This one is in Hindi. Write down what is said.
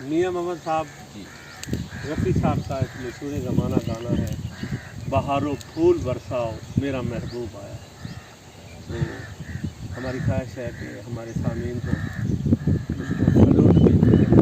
मियाँ मोहम्मद साहब जी। रफ़ी साहब का एक मशहूर ज़माना गाना है, बहारो फूल बरसाओ मेरा महबूब आया। तो हमारी ख्वाहिश है कि हमारे सामीन को उसको सलूट मिलते हैं।